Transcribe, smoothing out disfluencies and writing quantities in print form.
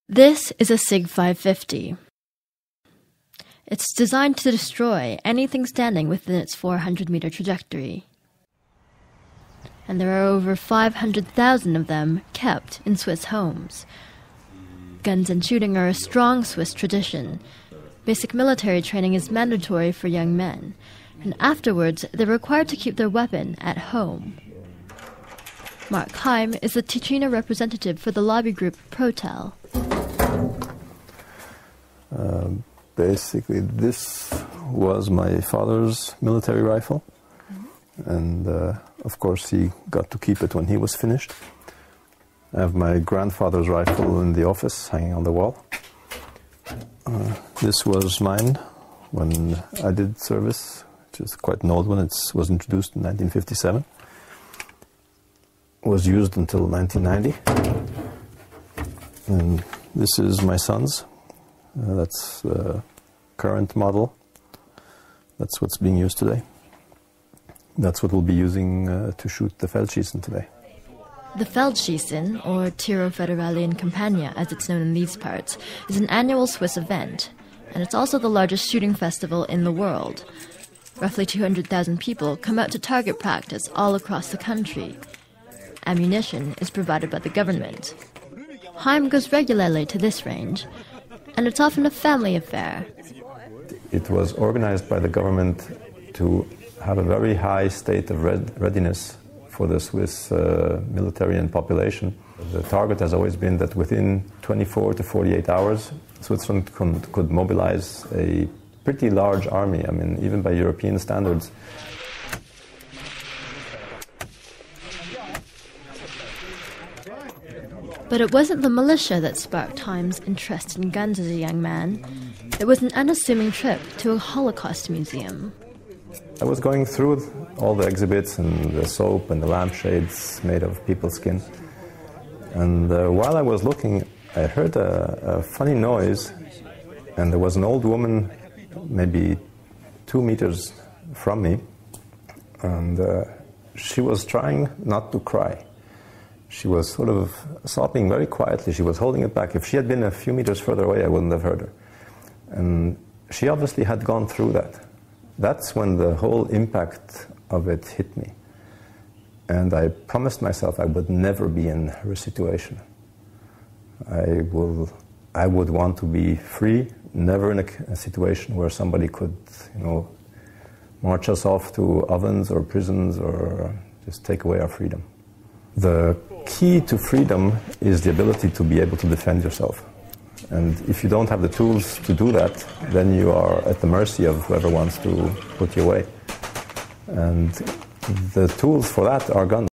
This is a SIG 550. It's designed to destroy anything standing within its 400-meter trajectory. And there are over 500,000 of them kept in Swiss homes. Guns and shooting are a strong Swiss tradition. Basic military training is mandatory for young men, and afterwards they're required to keep their weapon at home. Mark Heim is the Ticino representative for the lobby group Protel. Basically, this was my father's military rifle, and of course he got to keep it when he was finished. I have my grandfather's rifle in the office, hanging on the wall. This was mine when I did service, which is quite an old one. It was introduced in 1957. It was used until 1990. And this is my son's. That's the current model. That's what's being used today. That's what we'll be using to shoot the Feldschießen today. The Feldschießen, or Tiro Federale in Campania as it's known in these parts, is an annual Swiss event, and it's also the largest shooting festival in the world. Roughly 200,000 people come out to target practice all across the country. Ammunition is provided by the government. Heim goes regularly to this range, and it's often a family affair. It was organized by the government to have a very high state of readiness for the Swiss military and population. The target has always been that within 24 to 48 hours, Switzerland could mobilize a pretty large army, I mean, even by European standards. But it wasn't the militia that sparked Heim's interest in guns as a young man. It was an unassuming trip to a Holocaust museum. I was going through all the exhibits and the soap and the lampshades made of people's skin. And while I was looking, I heard a funny noise, and there was an old woman maybe 2 meters from me, and she was trying not to cry. She was sort of sobbing very quietly. She was holding it back. If she had been a few meters further away, I wouldn't have heard her. And she obviously had gone through that. That's when the whole impact of it hit me. And I promised myself I would never be in her situation. I would want to be free, never in a situation where somebody could, march us off to ovens or prisons or just take away our freedom. The key to freedom is the ability to be able to defend yourself. And if you don't have the tools to do that, then you are at the mercy of whoever wants to put you away. And the tools for that are guns.